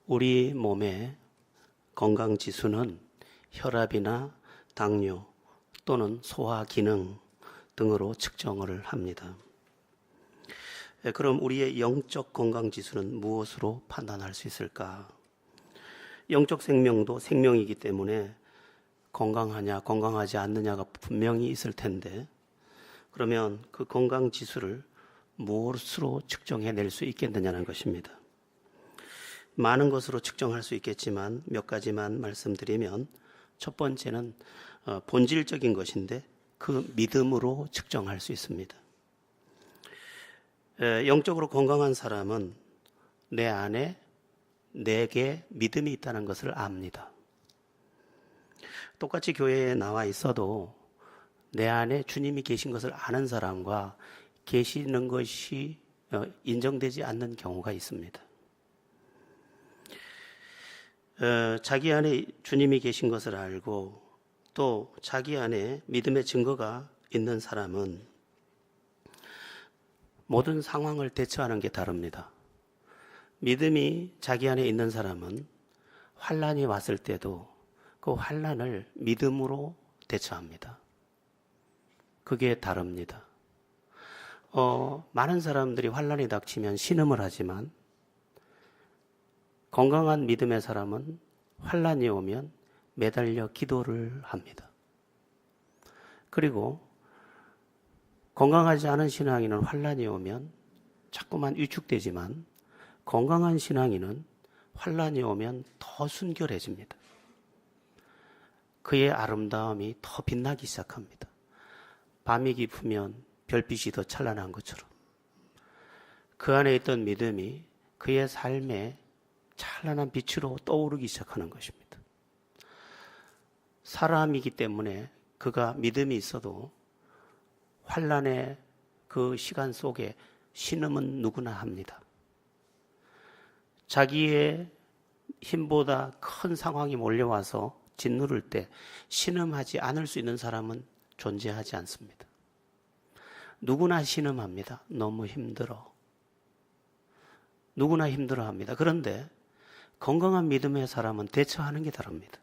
우리 몸의 건강지수는 혈압이나 당뇨 또는 소화 기능 등으로 측정을 합니다. 그럼 우리의 영적 건강지수는 무엇으로 판단할 수 있을까? 영적 생명도 생명이기 때문에 건강하냐 건강하지 않느냐가 분명히 있을 텐데, 그러면 그 건강지수를 무엇으로 측정해낼 수 있겠느냐는 것입니다. 많은 것으로 측정할 수 있겠지만 몇 가지만 말씀드리면, 첫 번째는 본질적인 것인데 그 믿음으로 측정할 수 있습니다. 영적으로 건강한 사람은 내 안에 내게 믿음이 있다는 것을 압니다. 똑같이 교회에 나와 있어도 내 안에 주님이 계신 것을 아는 사람과 계시는 것이 인정되지 않는 경우가 있습니다. 자기 안에 주님이 계신 것을 알고 또 자기 안에 믿음의 증거가 있는 사람은 모든 상황을 대처하는 게 다릅니다. 믿음이 자기 안에 있는 사람은 환난이 왔을 때도 그 환난을 믿음으로 대처합니다. 그게 다릅니다. 많은 사람들이 환난이 닥치면 신음을 하지만 건강한 믿음의 사람은 환난이 오면 매달려 기도를 합니다. 그리고 건강하지 않은 신앙인은 환난이 오면 자꾸만 위축되지만, 건강한 신앙인은 환난이 오면 더 순결해집니다. 그의 아름다움이 더 빛나기 시작합니다. 밤이 깊으면 별빛이 더 찬란한 것처럼 그 안에 있던 믿음이 그의 삶에 찬란한 빛으로 떠오르기 시작하는 것입니다. 사람이기 때문에 그가 믿음이 있어도 환난의 그 시간 속에 신음은 누구나 합니다. 자기의 힘보다 큰 상황이 몰려와서 짓누를 때 신음하지 않을 수 있는 사람은 존재하지 않습니다. 누구나 신음합니다. 너무 힘들어. 누구나 힘들어합니다. 그런데 건강한 믿음의 사람은 대처하는 게 다릅니다.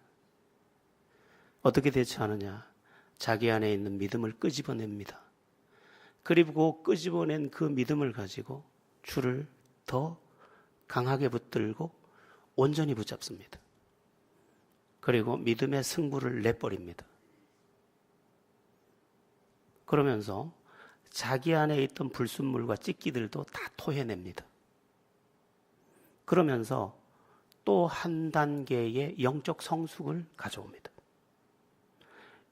어떻게 대처하느냐? 자기 안에 있는 믿음을 끄집어냅니다. 그리고 끄집어낸 그 믿음을 가지고 줄을 더 강하게 붙들고 온전히 붙잡습니다. 그리고 믿음의 승부를 내버립니다. 그러면서 자기 안에 있던 불순물과 찌끼들도 다 토해냅니다. 그러면서 또 한 단계의 영적 성숙을 가져옵니다.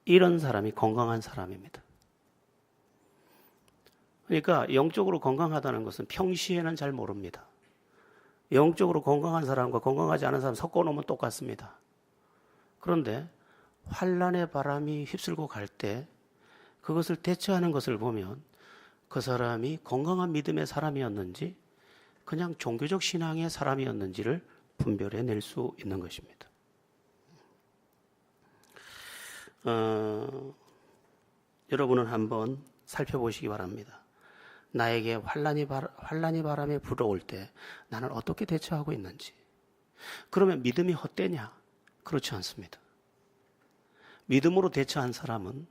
이런 사람이 건강한 사람입니다. 그러니까 영적으로 건강하다는 것은 평시에는 잘 모릅니다. 영적으로 건강한 사람과 건강하지 않은 사람 섞어놓으면 똑같습니다. 그런데 환난의 바람이 휩쓸고 갈 때 그것을 대처하는 것을 보면 그 사람이 건강한 믿음의 사람이었는지 그냥 종교적 신앙의 사람이었는지를 분별해낼 수 있는 것입니다. 여러분은 한번 살펴보시기 바랍니다. 나에게 환난이 바람에 불어올 때 나는 어떻게 대처하고 있는지. 그러면 믿음이 헛되냐? 그렇지 않습니다. 믿음으로 대처한 사람은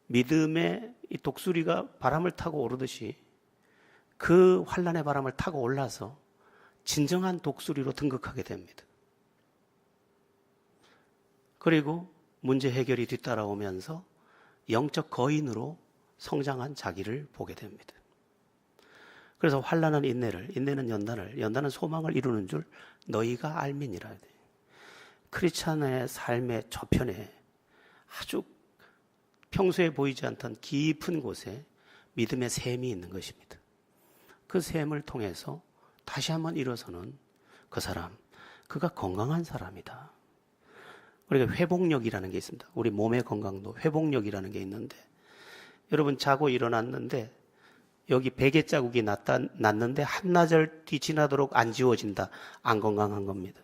믿음의 이 독수리가 바람을 타고 오르듯이 그 환난의 바람을 타고 올라서 진정한 독수리로 등극하게 됩니다. 그리고 문제 해결이 뒤따라오면서 영적 거인으로 성장한 자기를 보게 됩니다. 그래서 환난은 인내를, 인내는 연단을, 연단은 소망을 이루는 줄 너희가 알미니라. 크리스찬의 삶의 저편에 아주 평소에 보이지 않던 깊은 곳에 믿음의 샘이 있는 것입니다. 그 샘을 통해서 다시 한번 일어서는 그 사람, 그가 건강한 사람이다. 우리가 회복력이라는 게 있습니다. 우리 몸의 건강도 회복력이라는 게 있는데, 여러분 자고 일어났는데 여기 베개 자국이 났는데 한나절 뒤 지나도록 안 지워진다. 안 건강한 겁니다.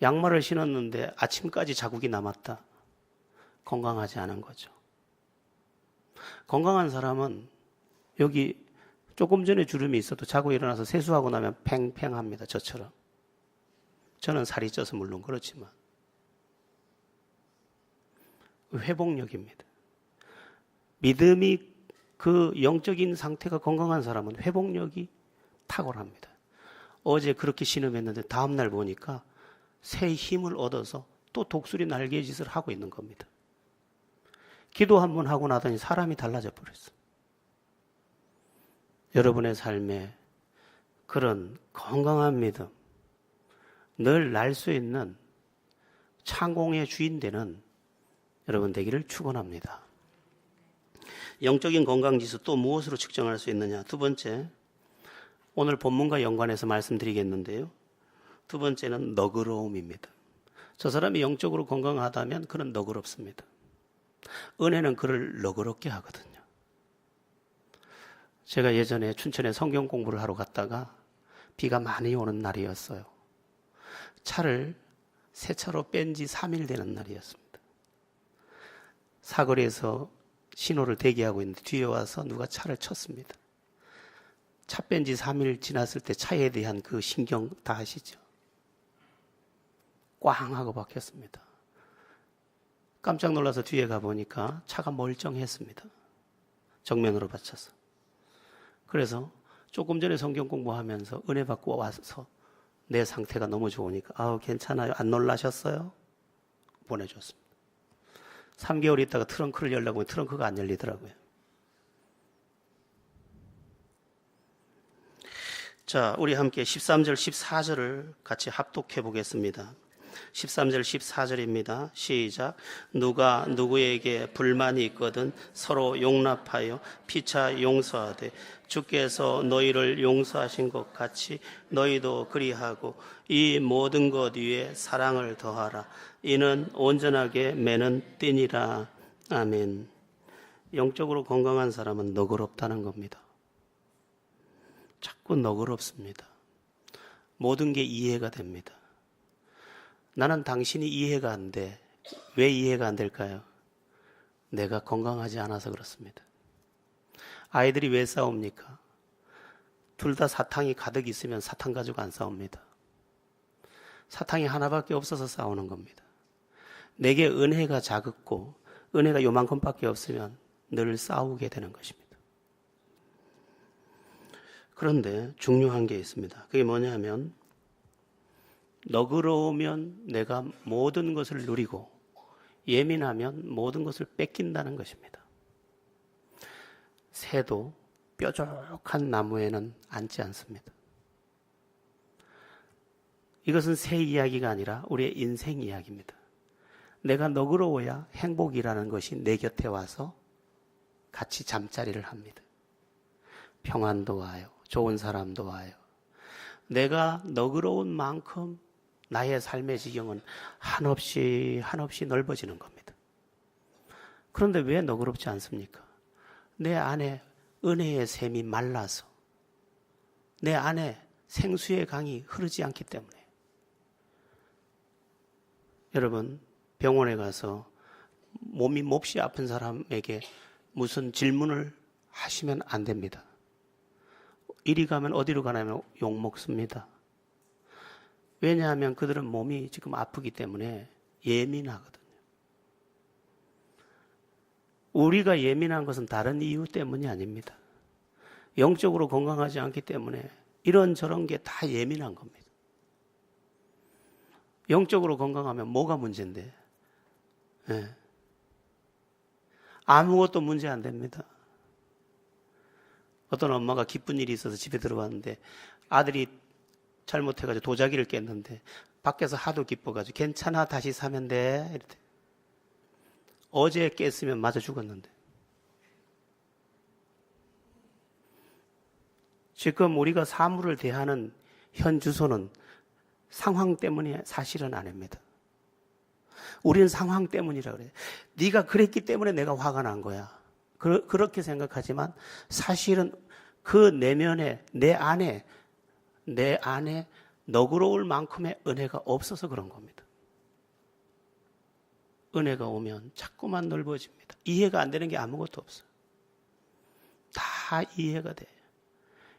양말을 신었는데 아침까지 자국이 남았다. 건강하지 않은 거죠. 건강한 사람은 여기 조금 전에 주름이 있어도 자고 일어나서 세수하고 나면 팽팽합니다. 저처럼. 저는 살이 쪄서 물론 그렇지만. 회복력입니다. 믿음이 그 영적인 상태가 건강한 사람은 회복력이 탁월합니다. 어제 그렇게 신음했는데 다음날 보니까 새 힘을 얻어서 또 독수리 날개의 짓을 하고 있는 겁니다. 기도 한 번 하고 나더니 사람이 달라져 버렸어요. 여러분의 삶에 그런 건강한 믿음, 늘 날 수 있는 창공의 주인 되는 여러분 되기를 축원합니다. 영적인 건강지수 또 무엇으로 측정할 수 있느냐? 두 번째, 오늘 본문과 연관해서 말씀드리겠는데요. 두 번째는 너그러움입니다. 저 사람이 영적으로 건강하다면 그는 너그럽습니다. 은혜는 그를 너그럽게 하거든요. 제가 예전에 춘천에 성경 공부를 하러 갔다가 비가 많이 오는 날이었어요. 차를 새 차로 뺀 지 3일 되는 날이었습니다. 사거리에서 신호를 대기하고 있는데 뒤에 와서 누가 차를 쳤습니다. 차 뺀 지 3일 지났을 때 차에 대한 그 신경 다 아시죠? 꽝 하고 박혔습니다. 깜짝 놀라서 뒤에 가보니까 차가 멀쩡했습니다. 정면으로 받쳐서. 그래서 조금 전에 성경 공부하면서 은혜 받고 와서 내 상태가 너무 좋으니까 아우 괜찮아요. 안 놀라셨어요? 보내줬습니다. 3개월 있다가 트렁크를 열려고 하면 트렁크가 안 열리더라고요. 자, 우리 함께 13절, 14절을 같이 합독해 보겠습니다. 13절, 14절입니다. 시작. 누가 누구에게 불만이 있거든 서로 용납하여 피차 용서하되 주께서 너희를 용서하신 것 같이 너희도 그리하고 이 모든 것 위에 사랑을 더하라. 이는 온전하게 매는 띠니라. 아멘. 영적으로 건강한 사람은 너그럽다는 겁니다. 자꾸 너그럽습니다. 모든 게 이해가 됩니다. 나는 당신이 이해가 안 돼. 왜 이해가 안 될까요? 내가 건강하지 않아서 그렇습니다. 아이들이 왜 싸웁니까? 둘 다 사탕이 가득 있으면 사탕 가지고 안 싸웁니다. 사탕이 하나밖에 없어서 싸우는 겁니다. 내게 은혜가 작고 은혜가 요만큼밖에 없으면 늘 싸우게 되는 것입니다. 그런데 중요한 게 있습니다. 그게 뭐냐면 너그러우면 내가 모든 것을 누리고 예민하면 모든 것을 뺏긴다는 것입니다. 새도 뾰족한 나무에는 앉지 않습니다. 이것은 새 이야기가 아니라 우리의 인생 이야기입니다. 내가 너그러워야 행복이라는 것이 내 곁에 와서 같이 잠자리를 합니다. 평안도 와요. 좋은 사람도 와요. 내가 너그러운 만큼 나의 삶의 지경은 한없이 넓어지는 겁니다. 그런데 왜 너그럽지 않습니까? 내 안에 은혜의 샘이 말라서 내 안에 생수의 강이 흐르지 않기 때문에. 여러분, 병원에 가서 몸이 몹시 아픈 사람에게 무슨 질문을 하시면 안 됩니다. 이리 가면 어디로 가냐면 욕 먹습니다. 왜냐하면 그들은 몸이 지금 아프기 때문에 예민하거든요. 우리가 예민한 것은 다른 이유 때문이 아닙니다. 영적으로 건강하지 않기 때문에 이런저런 게 다 예민한 겁니다. 영적으로 건강하면 뭐가 문제인데? 네. 아무것도 문제 안 됩니다. 어떤 엄마가 기쁜 일이 있어서 집에 들어왔는데 아들이 잘못해가지고 도자기를 깼는데 밖에서 하도 기뻐가지고 괜찮아 다시 사면 돼 이랬대. 어제 깼으면 맞아 죽었는데. 지금 우리가 사물을 대하는 현 주소는 상황 때문이 사실은 아닙니다. 우리는 상황 때문이라 그래요. 네가 그랬기 때문에 내가 화가 난 거야. 그렇게 생각하지만 사실은 그 내면에 내 안에 너그러울 만큼의 은혜가 없어서 그런 겁니다. 은혜가 오면 자꾸만 넓어집니다. 이해가 안 되는 게 아무것도 없어요. 다 이해가 돼요.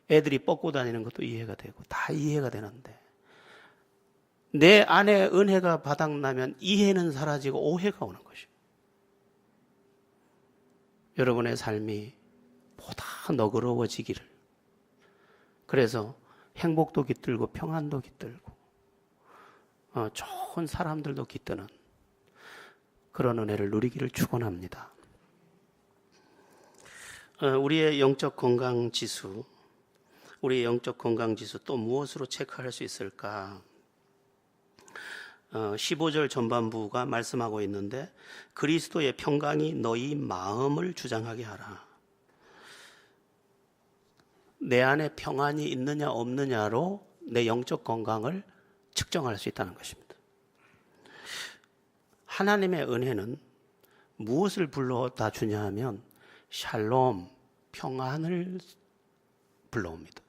애들이 뻗고 다니는 것도 이해가 되고 다 이해가 되는데 내 안에 은혜가 바닥나면 이해는 사라지고 오해가 오는 것이에요. 여러분의 삶이 보다 너그러워지기를, 그래서 행복도 깃들고 평안도 깃들고 좋은 사람들도 깃드는 그런 은혜를 누리기를 축원합니다. 우리의 영적 건강 지수 또 무엇으로 체크할 수 있을까? 15절 전반부가 말씀하고 있는데 그리스도의 평강이 너희 마음을 주장하게 하라. 내 안에 평안이 있느냐 없느냐로 내 영적 건강을 측정할 수 있다는 것입니다. 하나님의 은혜는 무엇을 불러다 주냐 하면 샬롬, 평안을 불러옵니다.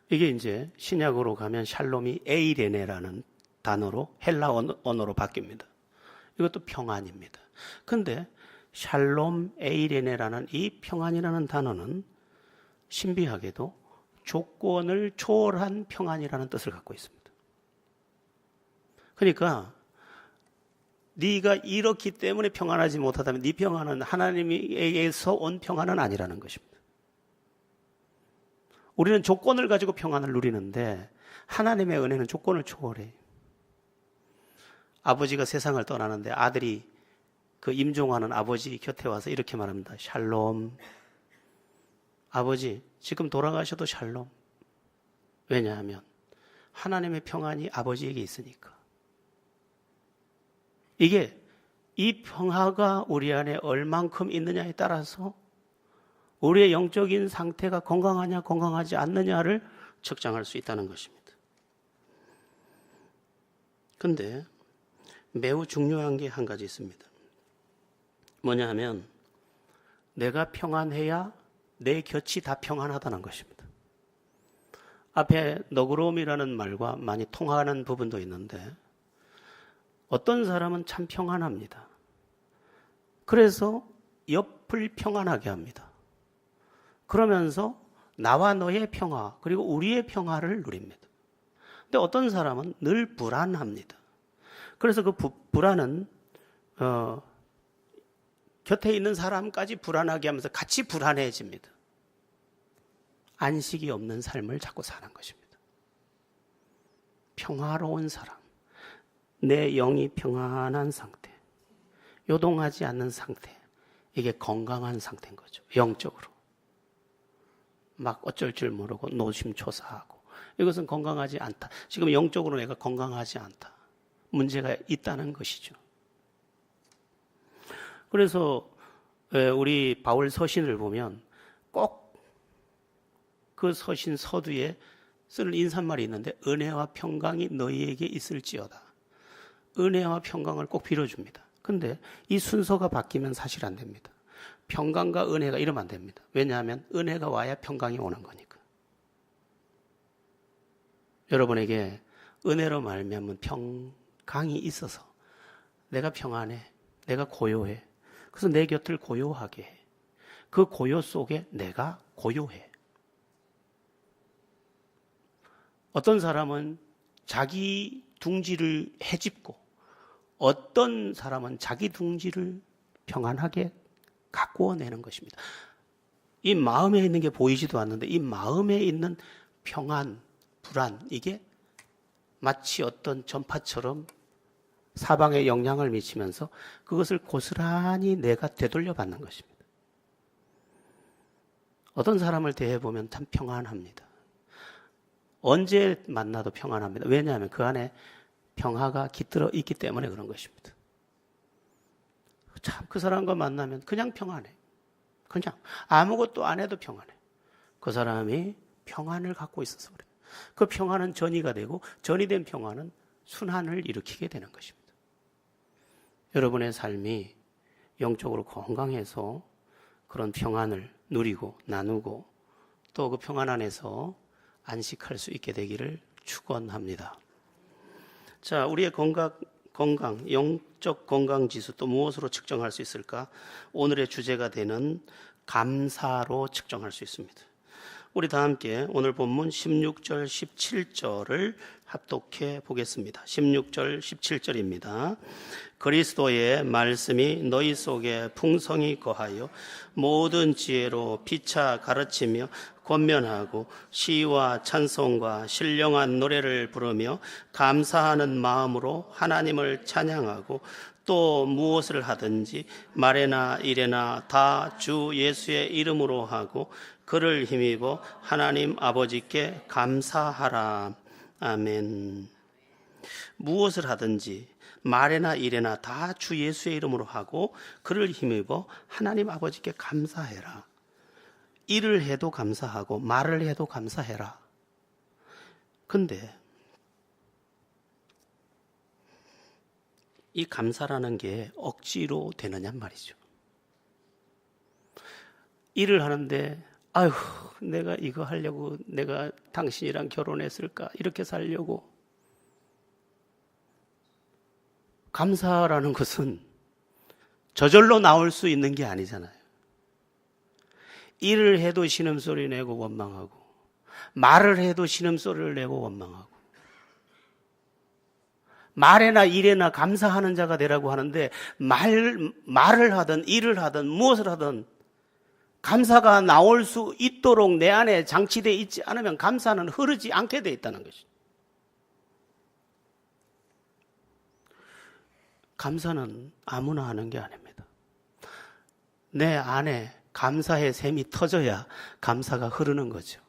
이게 이제 신약으로 가면 샬롬이 에이레네라는 단어로 헬라 언어로 바뀝니다. 이것도 평안입니다. 근데 샬롬 에이레네라는 이 평안이라는 단어는 신비하게도 조건을 초월한 평안이라는 뜻을 갖고 있습니다. 그러니까 네가 이렇기 때문에 평안하지 못하다면 네 평안은 하나님에게서 온 평안은 아니라는 것입니다. 우리는 조건을 가지고 평안을 누리는데 하나님의 은혜는 조건을 초월해요. 아버지가 세상을 떠나는데 아들이 그 임종하는 아버지 곁에 와서 이렇게 말합니다. 샬롬. 아버지, 지금 돌아가셔도 샬롬. 왜냐하면 하나님의 평안이 아버지에게 있으니까. 이게 이 평화가 우리 안에 얼만큼 있느냐에 따라서 우리의 영적인 상태가 건강하냐 건강하지 않느냐를 측정할 수 있다는 것입니다. 그런데 매우 중요한 게 한 가지 있습니다. 뭐냐 하면 내가 평안해야 내 곁이 다 평안하다는 것입니다. 앞에 너그러움이라는 말과 많이 통하는 부분도 있는데 어떤 사람은 참 평안합니다. 그래서 옆을 평안하게 합니다. 그러면서 나와 너의 평화 그리고 우리의 평화를 누립니다. 근데 어떤 사람은 늘 불안합니다. 그래서 그 불안은 곁에 있는 사람까지 불안하게 하면서 같이 불안해집니다. 안식이 없는 삶을 자꾸 사는 것입니다. 평화로운 사람, 내 영이 평안한 상태, 요동하지 않는 상태, 이게 건강한 상태인 거죠. 영적으로. 막 어쩔 줄 모르고 노심초사하고 이것은 건강하지 않다. 지금 영적으로 내가 건강하지 않다. 문제가 있다는 것이죠. 그래서 우리 바울 서신을 보면 꼭 그 서신 서두에 쓰는 인사말이 있는데 은혜와 평강이 너희에게 있을지어다. 은혜와 평강을 꼭 빌어줍니다. 근데 이 순서가 바뀌면 사실 안 됩니다. 평강과 은혜가 이러면 안 됩니다. 왜냐하면 은혜가 와야 평강이 오는 거니까. 여러분에게 은혜로 말미암은 평강이 있어서 내가 평안해, 내가 고요해. 그래서 내 곁을 고요하게 해. 그 고요 속에 내가 고요해. 어떤 사람은 자기 둥지를 헤집고 어떤 사람은 자기 둥지를 평안하게 가꾸어내는 것입니다. 이 마음에 있는 게 보이지도 않는데 이 마음에 있는 평안, 불안, 이게 마치 어떤 전파처럼 사방에 영향을 미치면서 그것을 고스란히 내가 되돌려 받는 것입니다. 어떤 사람을 대해보면 참 평안합니다. 언제 만나도 평안합니다. 왜냐하면 그 안에 평화가 깃들어 있기 때문에 그런 것입니다. 참 그 사람과 만나면 그냥 평안해. 그냥 아무것도 안 해도 평안해. 그 사람이 평안을 갖고 있어서 그래요. 그 평안은 전이가 되고 전이 된 평안은 순환을 일으키게 되는 것입니다. 여러분의 삶이 영적으로 건강해서 그런 평안을 누리고 나누고 또 그 평안 안에서 안식할 수 있게 되기를 축원합니다. 자, 우리의 건강, 영적 건강 지수 또 무엇으로 측정할 수 있을까? 오늘의 주제가 되는 감사로 측정할 수 있습니다. 우리 다 함께 오늘 본문 16절, 17절을 합독해 보겠습니다. 16절, 17절입니다. 그리스도의 말씀이 너희 속에 풍성히 거하여 모든 지혜로 피차 가르치며 권면하고 시와 찬송과 신령한 노래를 부르며 감사하는 마음으로 하나님을 찬양하고 또 무엇을 하든지 말에나 일에나 다 주 예수의 이름으로 하고 그를 힘입어 하나님 아버지께 감사하라. 아멘. 무엇을 하든지 말에나 일에나 다 주 예수의 이름으로 하고 그를 힘입어 하나님 아버지께 감사해라. 일을 해도 감사하고 말을 해도 감사해라. 근데 이 감사라는 게 억지로 되느냐 말이죠. 일을 하는데 아휴, 내가 이거 하려고 내가 당신이랑 결혼했을까? 이렇게 살려고. 감사라는 것은 저절로 나올 수 있는 게 아니잖아요. 일을 해도 신음소리 내고 원망하고 말을 해도 신음소리를 내고 원망하고 말에나 일에나 감사하는 자가 되라고 하는데 말을 하든 일을 하든 무엇을 하든 감사가 나올 수 있도록 내 안에 장치되어 있지 않으면 감사는 흐르지 않게 되어 있다는 것이죠. 감사는 아무나 하는 게 아닙니다. 내 안에 감사의 샘이 터져야 감사가 흐르는 거죠.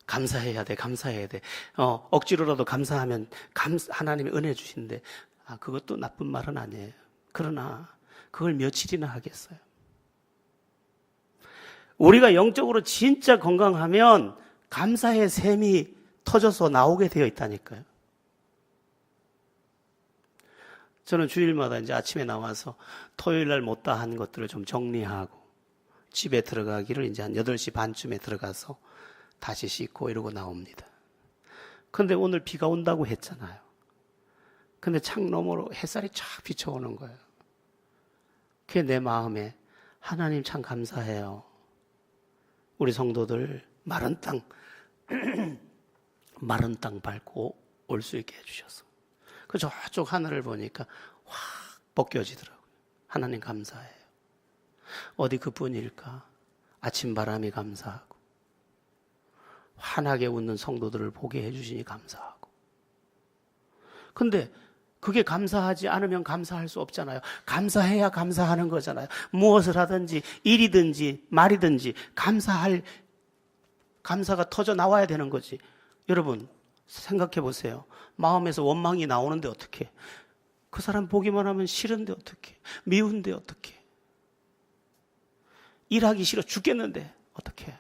감사해야 돼, 감사해야 돼. 억지로라도 감사하면 하나님이 은혜 주신대. 그것도 나쁜 말은 아니에요. 그러나 그걸 며칠이나 하겠어요. 우리가 영적으로 진짜 건강하면 감사의 샘이 터져서 나오게 되어 있다니까요. 저는 주일마다 이제 아침에 나와서 토요일 날 못다 한 것들을 좀 정리하고 집에 들어가기를 이제 한 8시 반쯤에 들어가서 다시 씻고 이러고 나옵니다. 근데 오늘 비가 온다고 했잖아요. 근데 창 너머로 햇살이 쫙 비춰오는 거예요. 그게 내 마음에 하나님 참 감사해요. 우리 성도들 마른 땅 마른 땅 밟고 올 수 있게 해주셔서 그 저쪽 하늘을 보니까 확 벗겨지더라고요. 하나님 감사해요. 어디 그뿐일까? 아침 바람이 감사하고 환하게 웃는 성도들을 보게 해주시니 감사하고. 근데 그게 감사하지 않으면 감사할 수 없잖아요. 감사해야 감사하는 거잖아요. 무엇을 하든지 일이든지 말이든지 감사가 터져 나와야 되는 거지. 여러분 생각해 보세요. 마음에서 원망이 나오는데 어떻게? 그 사람 보기만 하면 싫은데 어떻게? 미운데 어떻게? 일하기 싫어 죽겠는데 어떻게?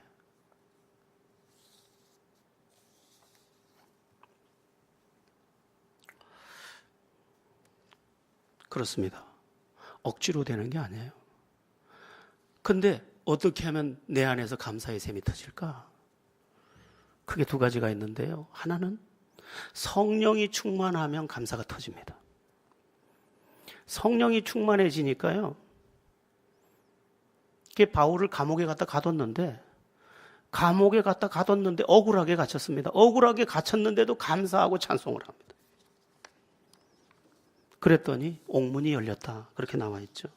그렇습니다. 억지로 되는 게 아니에요. 근데 어떻게 하면 내 안에서 감사의 샘이 터질까? 크게 두 가지가 있는데요. 하나는 성령이 충만하면 감사가 터집니다. 성령이 충만해지니까요. 그게 바울을 감옥에 갖다 가뒀는데 억울하게 갇혔습니다. 억울하게 갇혔는데도 감사하고 찬송을 합니다. 그랬더니 옥문이 열렸다. 그렇게 나와 있죠.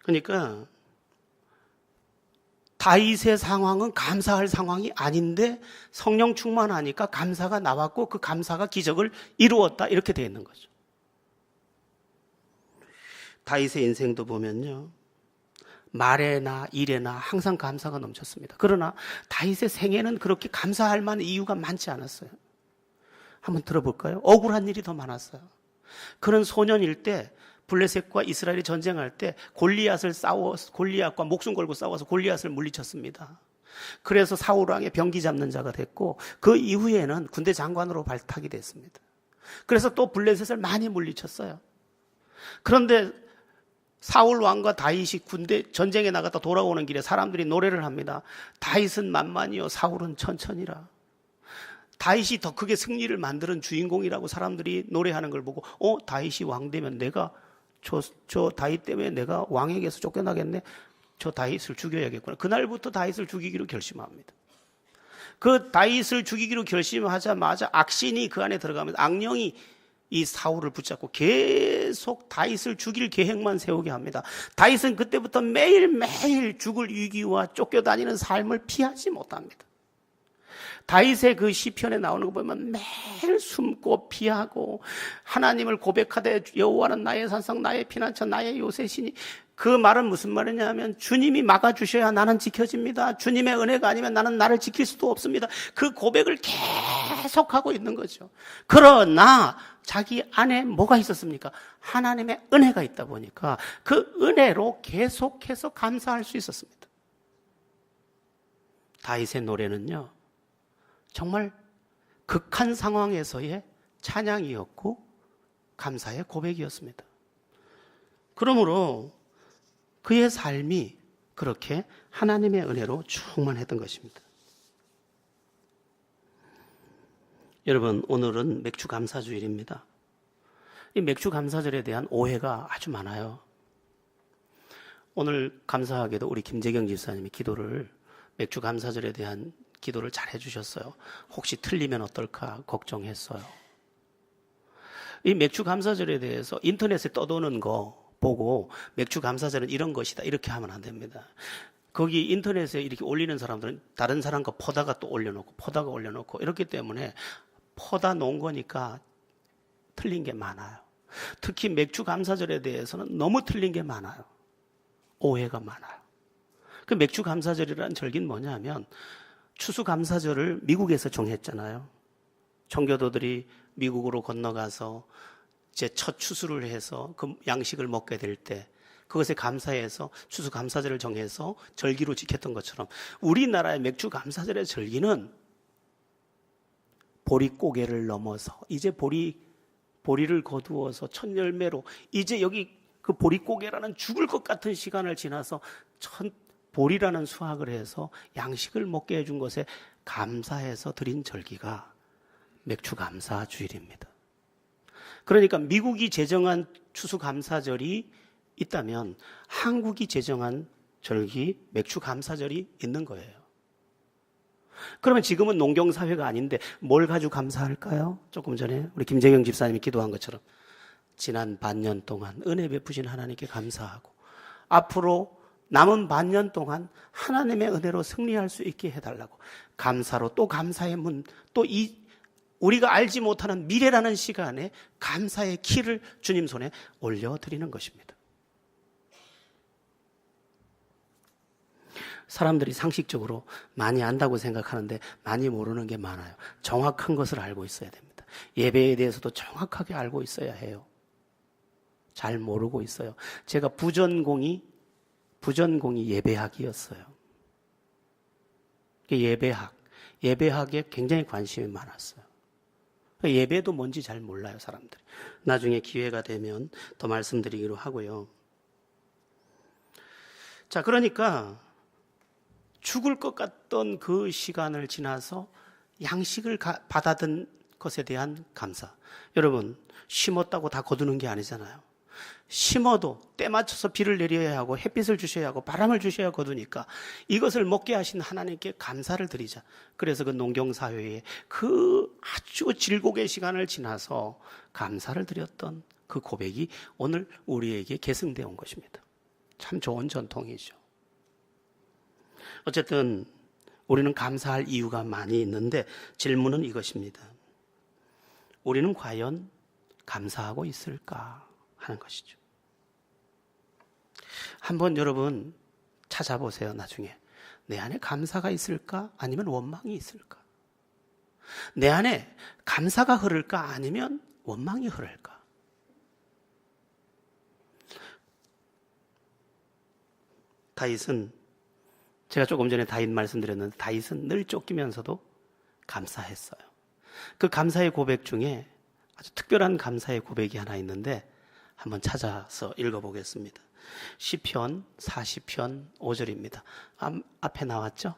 그러니까 다윗의 상황은 감사할 상황이 아닌데 성령 충만하니까 감사가 나왔고 그 감사가 기적을 이루었다. 이렇게 되어 있는 거죠. 다윗의 인생도 보면요. 말에나 일에나 항상 감사가 넘쳤습니다. 그러나 다윗의 생애는 그렇게 감사할 만한 이유가 많지 않았어요. 한번 들어볼까요? 억울한 일이 더 많았어요. 그는 소년일 때 블레셋과 이스라엘이 전쟁할 때 골리앗과 목숨 걸고 싸워서 골리앗을 물리쳤습니다. 그래서 사울 왕의 병기 잡는 자가 됐고 그 이후에는 군대 장관으로 발탁이 됐습니다. 그래서 또 블레셋을 많이 물리쳤어요. 그런데 사울 왕과 다윗이 군대 전쟁에 나갔다 돌아오는 길에 사람들이 노래를 합니다. 다윗은 만만이요 사울은 천천히라. 다윗이 더 크게 승리를 만드는 주인공이라고 사람들이 노래하는 걸 보고 다윗이 왕 되면 내가 저 다윗 때문에 내가 왕에게서 쫓겨나겠네. 저 다윗을 죽여야겠구나. 그날부터 다윗을 죽이기로 결심합니다. 그 다윗을 죽이기로 결심하자마자 악신이 그 안에 들어가면서 악령이 이 사울을 붙잡고 계속 다윗을 죽일 계획만 세우게 합니다. 다윗은 그때부터 매일매일 죽을 위기와 쫓겨다니는 삶을 피하지 못합니다. 다윗의 그 시편에 나오는 거 보면 매일 숨고 피하고 하나님을 고백하되 여호와는 나의 산성, 나의 피난처, 나의 요새시니, 그 말은 무슨 말이냐면 주님이 막아주셔야 나는 지켜집니다. 주님의 은혜가 아니면 나는 나를 지킬 수도 없습니다. 그 고백을 계속하고 있는 거죠. 그러나 자기 안에 뭐가 있었습니까? 하나님의 은혜가 있다 보니까 그 은혜로 계속해서 감사할 수 있었습니다. 다윗의 노래는요, 정말 극한 상황에서의 찬양이었고 감사의 고백이었습니다. 그러므로 그의 삶이 그렇게 하나님의 은혜로 충만했던 것입니다. 여러분, 오늘은 맥주감사주일입니다. 이 맥주감사절에 대한 오해가 아주 많아요. 오늘 감사하게도 우리 김재경 집사님이 맥주감사절에 대한 기도를 잘 해주셨어요. 혹시 틀리면 어떨까 걱정했어요. 이 맥주감사절에 대해서 인터넷에 떠도는 거 보고 맥주감사절은 이런 것이다 이렇게 하면 안 됩니다. 거기 인터넷에 이렇게 올리는 사람들은 다른 사람 거 퍼다가 또 올려놓고 퍼다가 올려놓고 이렇기 때문에 퍼다 놓은 거니까 틀린 게 많아요. 특히 맥주감사절에 대해서는 너무 틀린 게 많아요. 오해가 많아요. 그 맥주감사절이라는 절기는 뭐냐면 추수감사절을 미국에서 정했잖아요. 청교도들이 미국으로 건너가서 이제 첫 추수를 해서 그 양식을 먹게 될 때 그것에 감사해서 추수감사절을 정해서 절기로 지켰던 것처럼 우리나라의 맥주감사절의 절기는 보릿고개를 넘어서 이제 보리를 거두어서 첫 열매로 이제 여기 그 보릿고개라는 죽을 것 같은 시간을 지나서 첫 보리라는 수확을 해서 양식을 먹게 해준 것에 감사해서 드린 절기가 맥주감사주일입니다. 그러니까 미국이 제정한 추수감사절이 있다면 한국이 제정한 절기 맥주감사절이 있는 거예요. 그러면 지금은 농경사회가 아닌데 뭘 가지고 감사할까요? 조금 전에 우리 김재경 집사님이 기도한 것처럼 지난 반년 동안 은혜 베푸신 하나님께 감사하고 앞으로 남은 반년 동안 하나님의 은혜로 승리할 수 있게 해달라고 감사로 또 감사의 문, 또 우리가 알지 못하는 미래라는 시간에 감사의 키를 주님 손에 올려드리는 것입니다. 사람들이 상식적으로 많이 안다고 생각하는데 많이 모르는 게 많아요. 정확한 것을 알고 있어야 됩니다. 예배에 대해서도 정확하게 알고 있어야 해요. 잘 모르고 있어요. 제가 부전공이 예배학이었어요. 예배학에 굉장히 관심이 많았어요. 예배도 뭔지 잘 몰라요, 사람들이. 나중에 기회가 되면 더 말씀드리기로 하고요. 자, 그러니까 죽을 것 같던 그 시간을 지나서 양식을 받아든 것에 대한 감사. 여러분, 심었다고 다 거두는 게 아니잖아요. 심어도 때 맞춰서 비를 내려야 하고 햇빛을 주셔야 하고 바람을 주셔야 거두니까 이것을 먹게 하신 하나님께 감사를 드리자. 그래서 그 농경사회에 그 아주 질곡의 시간을 지나서 감사를 드렸던 그 고백이 오늘 우리에게 계승되어 온 것입니다. 참 좋은 전통이죠. 어쨌든 우리는 감사할 이유가 많이 있는데 질문은 이것입니다. 우리는 과연 감사하고 있을까 하는 것이죠. 한번 여러분 찾아보세요. 나중에 내 안에 감사가 있을까 아니면 원망이 있을까? 내 안에 감사가 흐를까 아니면 원망이 흐를까? 다윗은, 제가 조금 전에 다윗 말씀드렸는데 다윗은 늘 쫓기면서도 감사했어요. 그 감사의 고백 중에 아주 특별한 감사의 고백이 하나 있는데 한번 찾아서 읽어보겠습니다. 시편 40편 5절입니다. 앞에 나왔죠?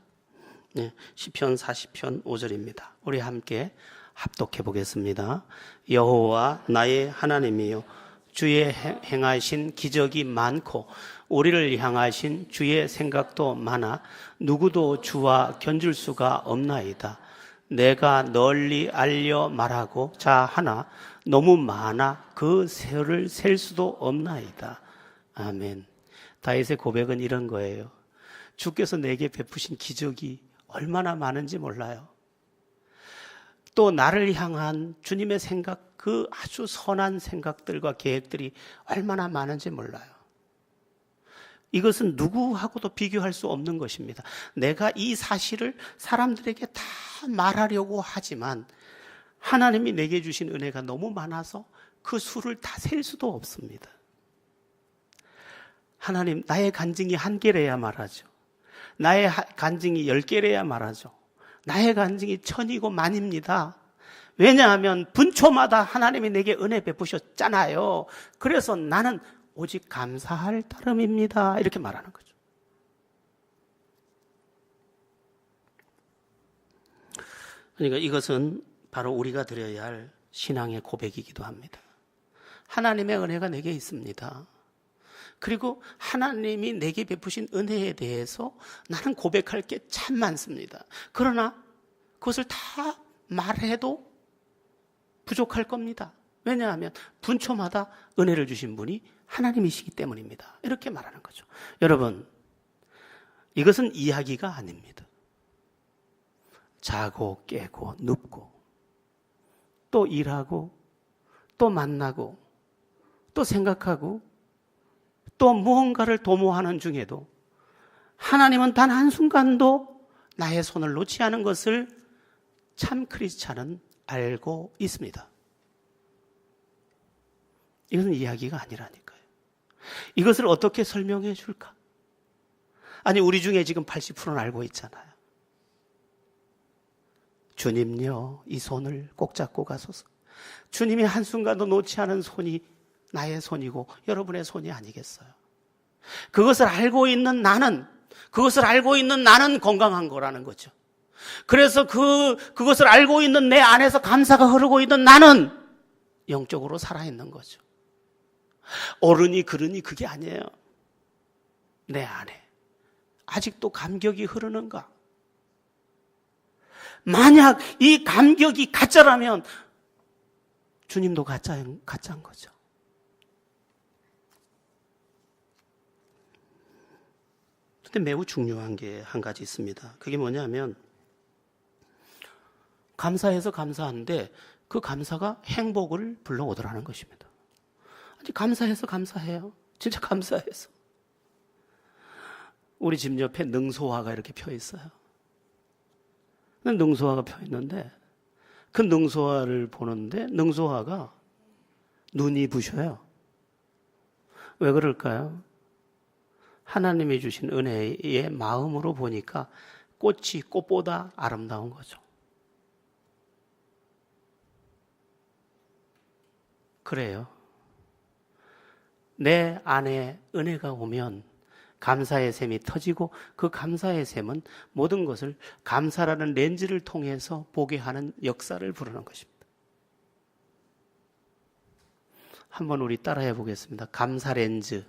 네, 시편 40편 5절입니다. 우리 함께 합독해 보겠습니다. 여호와 나의 하나님이여 주의 행하신 기적이 많고 우리를 향하신 주의 생각도 많아 누구도 주와 견줄 수가 없나이다. 내가 널리 알려 말하고 자 하나 너무 많아 그 세를 셀 수도 없나이다. 아멘. 다윗의 고백은 이런 거예요. 주께서 내게 베푸신 기적이 얼마나 많은지 몰라요. 또 나를 향한 주님의 생각, 그 아주 선한 생각들과 계획들이 얼마나 많은지 몰라요. 이것은 누구하고도 비교할 수 없는 것입니다. 내가 이 사실을 사람들에게 다 말하려고 하지만 하나님이 내게 주신 은혜가 너무 많아서 그 수를 다 셀 수도 없습니다. 하나님, 나의 간증이 1개래야 말하죠. 나의 간증이 10개래야 말하죠. 나의 간증이 1000이고 만입니다. 왜냐하면 분초마다 하나님이 내게 은혜 베푸셨잖아요. 그래서 나는 오직 감사할 따름입니다. 이렇게 말하는 거죠. 그러니까 이것은 바로 우리가 드려야 할 신앙의 고백이기도 합니다. 하나님의 은혜가 내게 있습니다. 그리고 하나님이 내게 베푸신 은혜에 대해서 나는 고백할 게 참 많습니다. 그러나 그것을 다 말해도 부족할 겁니다. 왜냐하면 분초마다 은혜를 주신 분이 하나님이시기 때문입니다. 이렇게 말하는 거죠. 여러분, 이것은 이야기가 아닙니다. 자고 깨고 눕고 또 일하고 또 만나고 또 생각하고 또 무언가를 도모하는 중에도 하나님은 단 한순간도 나의 손을 놓지 않은 것을 참 크리스찬은 알고 있습니다. 이것은 이야기가 아니라니까요. 이것을 어떻게 설명해 줄까? 아니, 우리 중에 지금 80%는 알고 있잖아요. 주님요, 이 손을 꼭 잡고 가소서. 주님이 한순간도 놓지 않은 손이 나의 손이고 여러분의 손이 아니겠어요? 그것을 알고 있는 나는 건강한 거라는 거죠. 그래서 그것을 알고 있는 내 안에서 감사가 흐르고 있는 나는 영적으로 살아있는 거죠. 옳으니 그르니 그게 아니에요. 내 안에 아직도 감격이 흐르는가? 만약 이 감격이 가짜라면 주님도 가짜인 거죠. 근데 매우 중요한 게 한 가지 있습니다. 그게 뭐냐면 감사해서 감사한데 그 감사가 행복을 불러오더라는 것입니다. 아니, 감사해서 감사해요. 진짜 감사해서. 우리 집 옆에 능소화가 이렇게 펴 있어요. 능소화가 펴 있는데 그 능소화를 보는데 능소화가 눈이 부셔요. 왜 그럴까요? 하나님이 주신 은혜의 마음으로 보니까 꽃이 꽃보다 아름다운 거죠. 그래요. 내 안에 은혜가 오면 감사의 샘이 터지고 그 감사의 샘은 모든 것을 감사라는 렌즈를 통해서 보게 하는 역사를 부르는 것입니다. 한번 우리 따라해 보겠습니다. 감사 렌즈.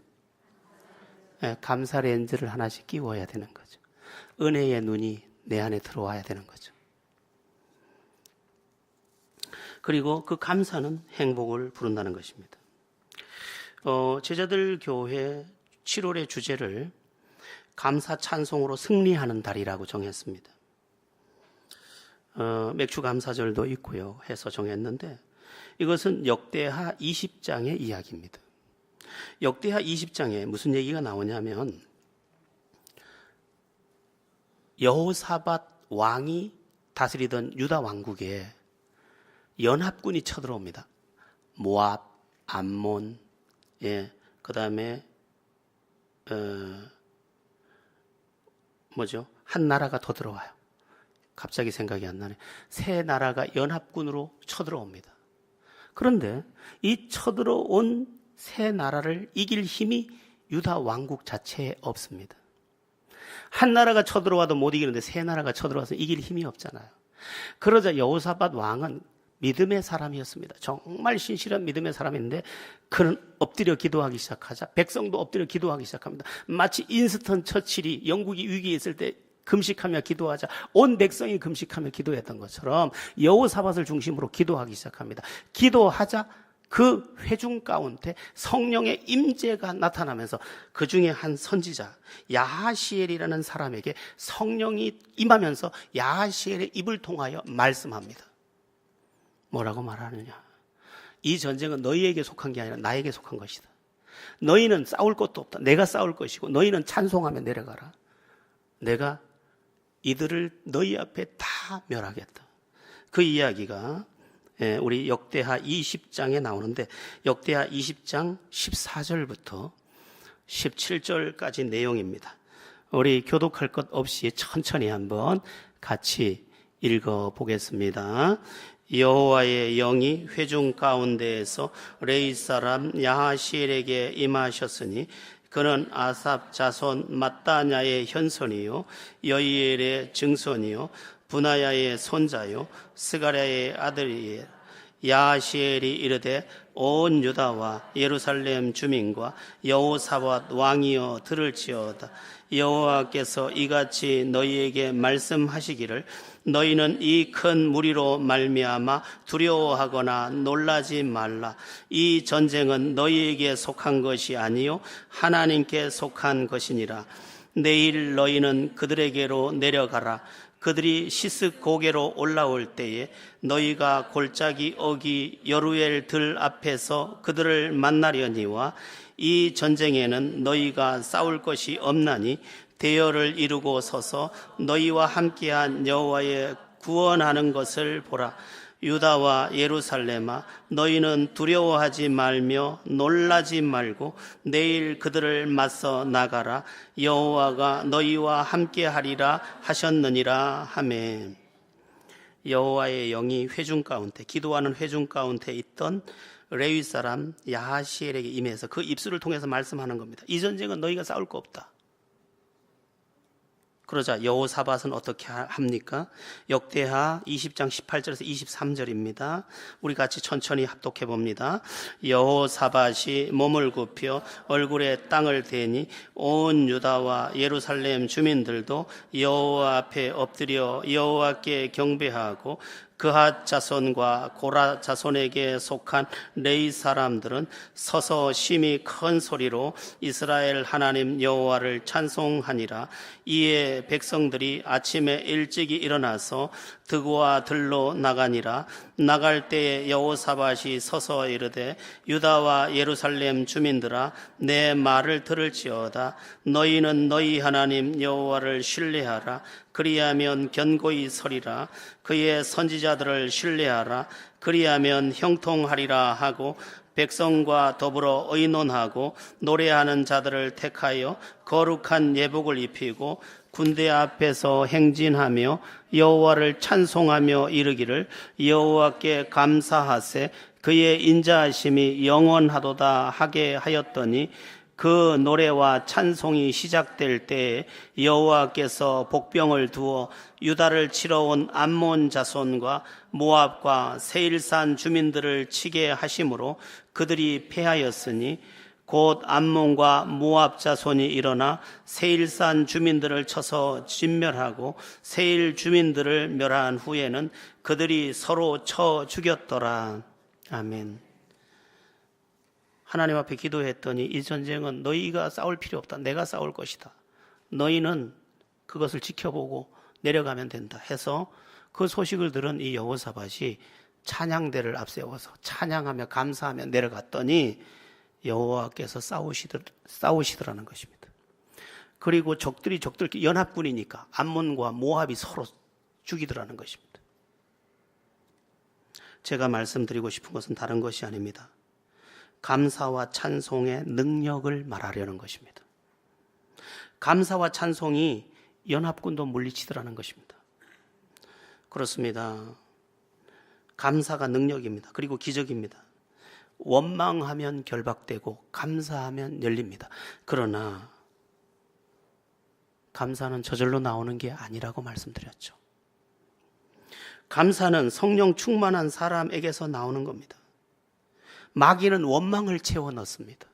네, 감사 렌즈를 하나씩 끼워야 되는 거죠. 은혜의 눈이 내 안에 들어와야 되는 거죠. 그리고 그 감사는 행복을 부른다는 것입니다. 제자들 교회 7월의 주제를 감사 찬송으로 승리하는 달이라고 정했습니다. 맥주 감사절도 있고요 해서 정했는데 이것은 역대하 20장의 이야기입니다. 역대하 20장에 무슨 얘기가 나오냐면 여호사밧 왕이 다스리던 유다 왕국에 연합군이 쳐들어옵니다. 모압, 암몬, 그 다음에 한 나라가 더 들어와요. 갑자기 생각이 안 나네. 세 나라가 연합군으로 쳐들어옵니다. 그런데 이 쳐들어온 세 나라를 이길 힘이 유다 왕국 자체에 없습니다. 한 나라가 쳐들어와도 못 이기는데 세 나라가 쳐들어와서 이길 힘이 없잖아요. 그러자 여호사밧 왕은 믿음의 사람이었습니다. 정말 신실한 믿음의 사람인데 그는 엎드려 기도하기 시작하자 백성도 엎드려 기도하기 시작합니다. 마치 인스턴 처칠이 영국이 위기에 있을 때 금식하며 기도하자 온 백성이 금식하며 기도했던 것처럼 여호사밧을 중심으로 기도하기 시작합니다. 기도하자 그 회중 가운데 성령의 임재가 나타나면서 그 중에 한 선지자 야하시엘이라는 사람에게 성령이 임하면서 야하시엘의 입을 통하여 말씀합니다. 뭐라고 말하느냐? 이 전쟁은 너희에게 속한 게 아니라 나에게 속한 것이다. 너희는 싸울 것도 없다. 내가 싸울 것이고 너희는 찬송하며 내려가라. 내가 이들을 너희 앞에 다 멸하겠다. 그 이야기가 우리 역대하 20장에 나오는데 역대하 20장 14절부터 17절까지 내용입니다. 우리 교독할 것 없이 천천히 한번 같이 읽어보겠습니다. 여호와의 영이 회중 가운데에서 레위 사람 야하시엘에게 임하셨으니 그는 아삽 자손 마따냐의 현손이요 여이엘의 증손이요 분하야의 손자요 스가랴의 아들이에 야하시엘이 이르되 온 유다와 예루살렘 주민과 여호사밧 왕이여 들을지어다. 여호와께서 이같이 너희에게 말씀하시기를 너희는 이 큰 무리로 말미암아 두려워하거나 놀라지 말라. 이 전쟁은 너희에게 속한 것이 아니요 하나님께 속한 것이니라. 내일 너희는 그들에게로 내려가라. 그들이 시스 고개로 올라올 때에 너희가 골짜기 어기 여루엘 들 앞에서 그들을 만나려니와 이 전쟁에는 너희가 싸울 것이 없나니 대열을 이루고 서서 너희와 함께한 여호와의 구원하는 것을 보라. 유다와 예루살렘아 너희는 두려워하지 말며 놀라지 말고 내일 그들을 맞서 나가라. 여호와가 너희와 함께하리라 하셨느니라 하매. 여호와의 영이 회중 가운데 기도하는 회중 가운데 있던 레위 사람 야하시엘에게 임해서 그 입술을 통해서 말씀하는 겁니다. 이 전쟁은 너희가 싸울 거 없다. 그러자 여호사밧은 어떻게 합니까? 역대하 20장 18절에서 23절입니다. 우리 같이 천천히 합독해 봅니다. 여호사밧이 몸을 굽혀 얼굴에 땅을 대니 온 유다와 예루살렘 주민들도 여호와 앞에 엎드려 여호와께 경배하고 그핫 자손과 고라 자손에게 속한 레위 사람들은 서서 심히 큰 소리로 이스라엘 하나님 여호와를 찬송하니라. 이에 백성들이 아침에 일찍이 일어나서 드고와 들로 나가니라. 나갈 때에 여호사밧이 서서 이르되 유다와 예루살렘 주민들아 내 말을 들을지어다. 너희는 너희 하나님 여호와를 신뢰하라. 그리하면 견고히 서리라. 그의 선지자들을 신뢰하라. 그리하면 형통하리라 하고 백성과 더불어 의논하고 노래하는 자들을 택하여 거룩한 예복을 입히고 군대 앞에서 행진하며 여호와를 찬송하며 이르기를 여호와께 감사하세 그의 인자하심이 영원하도다 하게 하였더니 그 노래와 찬송이 시작될 때에 여호와께서 복병을 두어 유다를 치러 온 암몬 자손과 모압과 세일산 주민들을 치게 하심으로 그들이 패하였으니 곧 암몬과 모압 자손이 일어나 세일산 주민들을 쳐서 진멸하고 세일 주민들을 멸한 후에는 그들이 서로 쳐 죽였더라. 아멘. 하나님 앞에 기도했더니 이 전쟁은 너희가 싸울 필요 없다. 내가 싸울 것이다. 너희는 그것을 지켜보고 내려가면 된다 해서 그 소식을 들은 이 여호사밧이 찬양대를 앞세워서 찬양하며 감사하며 내려갔더니 여호와께서 싸우시더라는 것입니다. 그리고 적들이 연합군이니까 암몬과 모압이 서로 죽이더라는 것입니다. 제가 말씀드리고 싶은 것은 다른 것이 아닙니다. 감사와 찬송의 능력을 말하려는 것입니다. 감사와 찬송이 연합군도 물리치더라는 것입니다. 그렇습니다. 감사가 능력입니다. 그리고 기적입니다. 원망하면 결박되고 감사하면 열립니다. 그러나 감사는 저절로 나오는 게 아니라고 말씀드렸죠. 감사는 성령 충만한 사람에게서 나오는 겁니다. 마귀는 원망을 채워 넣습니다.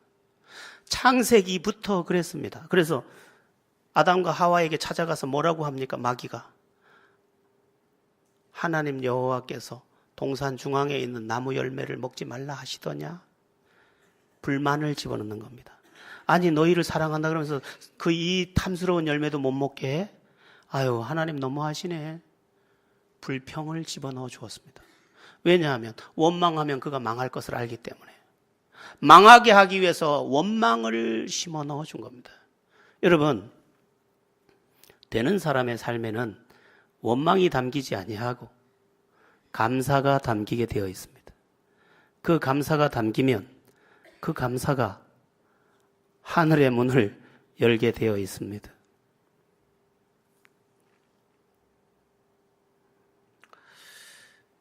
창세기부터 그랬습니다. 그래서 아담과 하와에게 찾아가서 뭐라고 합니까? 마귀가 하나님 여호와께서 동산 중앙에 있는 나무 열매를 먹지 말라 하시더냐? 불만을 집어넣는 겁니다. 아니 너희를 사랑한다 그러면서 그 이 탐스러운 열매도 못 먹게 해? 아유 하나님 너무하시네. 불평을 집어넣어 주었습니다. 왜냐하면 원망하면 그가 망할 것을 알기 때문에 망하게 하기 위해서 원망을 심어 넣어 준 겁니다. 여러분 되는 사람의 삶에는 원망이 담기지 아니하고 감사가 담기게 되어 있습니다. 그 감사가 담기면 그 감사가 하늘의 문을 열게 되어 있습니다.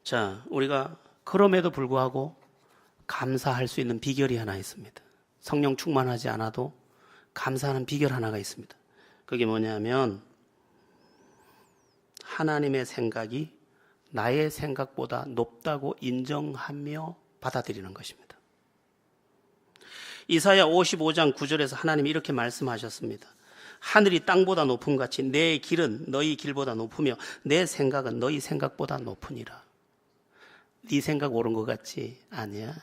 자, 우리가 그럼에도 불구하고 감사할 수 있는 비결이 하나 있습니다. 성령 충만하지 않아도 감사하는 비결 하나가 있습니다. 그게 뭐냐면 하나님의 생각이 나의 생각보다 높다고 인정하며 받아들이는 것입니다. 이사야 55장 9절에서 하나님이 이렇게 말씀하셨습니다. 하늘이 땅보다 높음 같이 내 길은 너희 길보다 높으며 내 생각은 너희 생각보다 높으니라. 네 생각 옳은 것 같지? 아니야.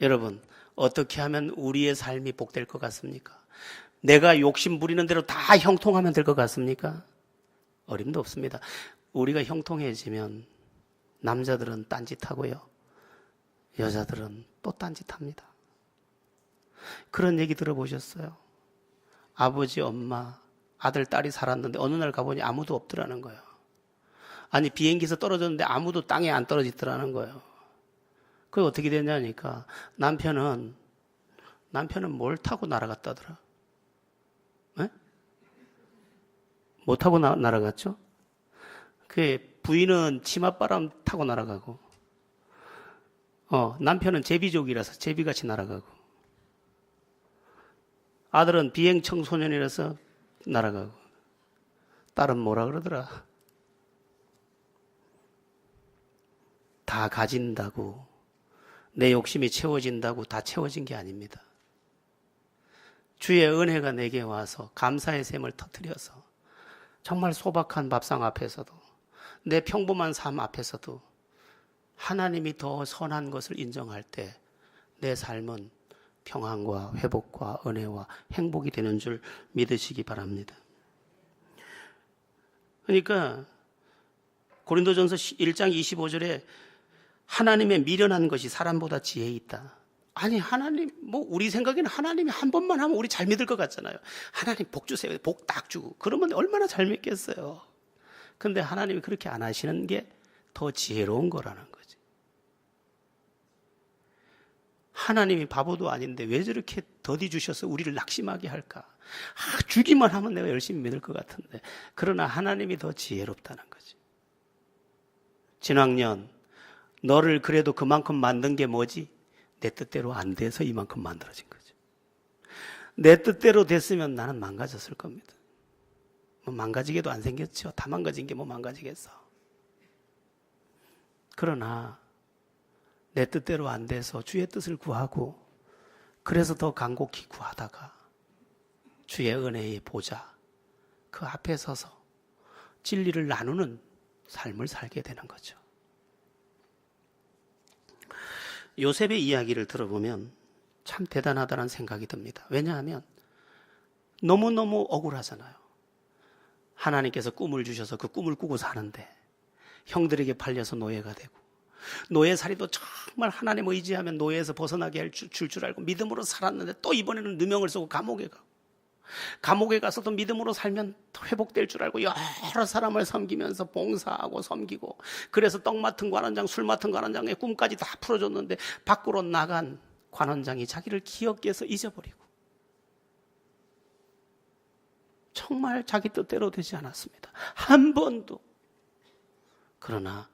여러분 어떻게 하면 우리의 삶이 복될 것 같습니까? 내가 욕심 부리는 대로 다 형통하면 될 것 같습니까? 어림도 없습니다. 우리가 형통해지면 남자들은 딴짓하고요. 여자들은 또 딴짓합니다. 그런 얘기 들어보셨어요? 아버지, 엄마, 아들, 딸이 살았는데 어느 날 가보니 아무도 없더라는 거예요. 아니 비행기에서 떨어졌는데 아무도 땅에 안 떨어지더라는 거예요. 그게 어떻게 됐냐니까 남편은 뭘 타고 날아갔다더라? 네? 뭐 타고 날아갔죠? 그 부인은 치맛바람 타고 날아가고 남편은 제비족이라서 제비같이 날아가고 아들은 비행청소년이라서 날아가고 딸은 뭐라 그러더라? 다 가진다고 내 욕심이 채워진다고 다 채워진 게 아닙니다. 주의 은혜가 내게 와서 감사의 샘을 터뜨려서 정말 소박한 밥상 앞에서도 내 평범한 삶 앞에서도 하나님이 더 선한 것을 인정할 때 내 삶은 평안과 회복과 은혜와 행복이 되는 줄 믿으시기 바랍니다. 그러니까 고린도전서 1장 25절에 하나님의 미련한 것이 사람보다 지혜 있다. 아니 하나님 우리 생각에는 하나님이 한 번만 하면 우리 잘 믿을 것 같잖아요. 하나님 복 주세요. 복 딱 주고 그러면 얼마나 잘 믿겠어요. 그런데 하나님이 그렇게 안 하시는 게 더 지혜로운 거라는 거지. 하나님이 바보도 아닌데 왜 저렇게 더디 주셔서 우리를 낙심하게 할까? 주기만 하면 내가 열심히 믿을 것 같은데 그러나 하나님이 더 지혜롭다는 거지. 진학년 너를 그래도 그만큼 만든 게 뭐지? 내 뜻대로 안 돼서 이만큼 만들어진 거죠. 내 뜻대로 됐으면 나는 망가졌을 겁니다. 망가지게도 안 생겼죠. 다 망가진 게 망가지겠어. 그러나 내 뜻대로 안 돼서 주의 뜻을 구하고 그래서 더 간곡히 구하다가 주의 은혜의 보좌 그 앞에 서서 진리를 나누는 삶을 살게 되는 거죠. 요셉의 이야기를 들어보면 참 대단하다는 생각이 듭니다. 왜냐하면 너무너무 억울하잖아요. 하나님께서 꿈을 주셔서 그 꿈을 꾸고 사는데 형들에게 팔려서 노예가 되고 노예살이도 정말 하나님 의지하면 노예에서 벗어나게 할 줄 알고 믿음으로 살았는데 또 이번에는 누명을 쓰고 감옥에 가고 감옥에 가서도 믿음으로 살면 회복될 줄 알고 여러 사람을 섬기면서 봉사하고 섬기고 그래서 떡 맡은 관원장, 술 맡은 관원장의 꿈까지 다 풀어줬는데 밖으로 나간 관원장이 자기를 기억해서 잊어버리고 정말 자기 뜻대로 되지 않았습니다. 한 번도. 그러나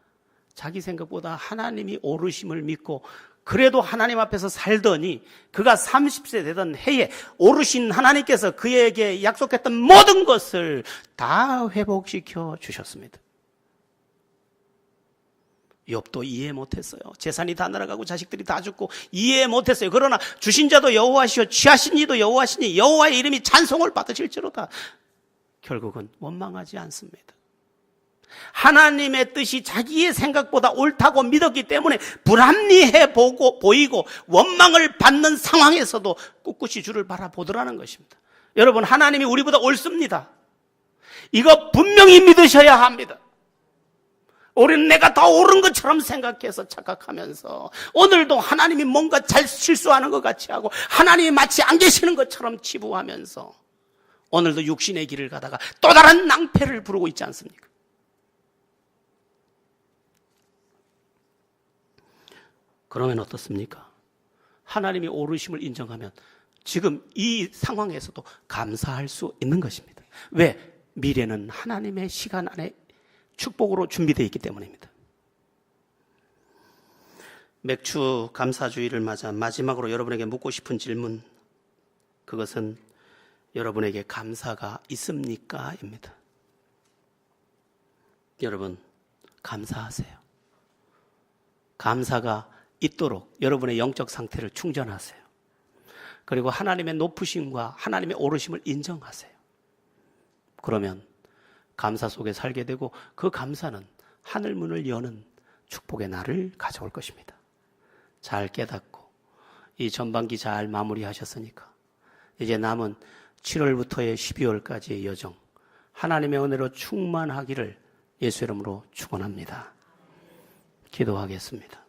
자기 생각보다 하나님이 오르심을 믿고 그래도 하나님 앞에서 살더니 그가 30세 되던 해에 오르신 하나님께서 그에게 약속했던 모든 것을 다 회복시켜 주셨습니다. 욥도 이해 못했어요. 재산이 다 날아가고 자식들이 다 죽고 이해 못했어요. 그러나 주신 자도 여호와시오 취하신 이도 여호와시니 여호와의 이름이 찬송을 받으실지로다. 결국은 원망하지 않습니다. 하나님의 뜻이 자기의 생각보다 옳다고 믿었기 때문에 불합리해 보이고 원망을 받는 상황에서도 꿋꿋이 주를 바라보더라는 것입니다. 여러분, 하나님이 우리보다 옳습니다. 이거 분명히 믿으셔야 합니다. 우리는 내가 더 옳은 것처럼 생각해서 착각하면서 오늘도 하나님이 뭔가 잘 실수하는 것 같이 하고 하나님이 마치 안 계시는 것처럼 치부하면서 오늘도 육신의 길을 가다가 또 다른 낭패를 부르고 있지 않습니까? 그러면 어떻습니까? 하나님이 옳으심을 인정하면 지금 이 상황에서도 감사할 수 있는 것입니다. 왜? 미래는 하나님의 시간 안에 축복으로 준비되어 있기 때문입니다. 맥주 감사주의를 맞아 마지막으로 여러분에게 묻고 싶은 질문, 그것은 여러분에게 감사가 있습니까? 입니다. 여러분, 감사하세요. 감사가 있도록 여러분의 영적 상태를 충전하세요. 그리고 하나님의 높으심과 하나님의 오르심을 인정하세요. 그러면 감사 속에 살게 되고 그 감사는 하늘문을 여는 축복의 날을 가져올 것입니다. 잘 깨닫고 이 전반기 잘 마무리하셨으니까 이제 남은 7월부터의 12월까지의 여정, 하나님의 은혜로 충만하기를 예수 이름으로 축원합니다. 기도하겠습니다.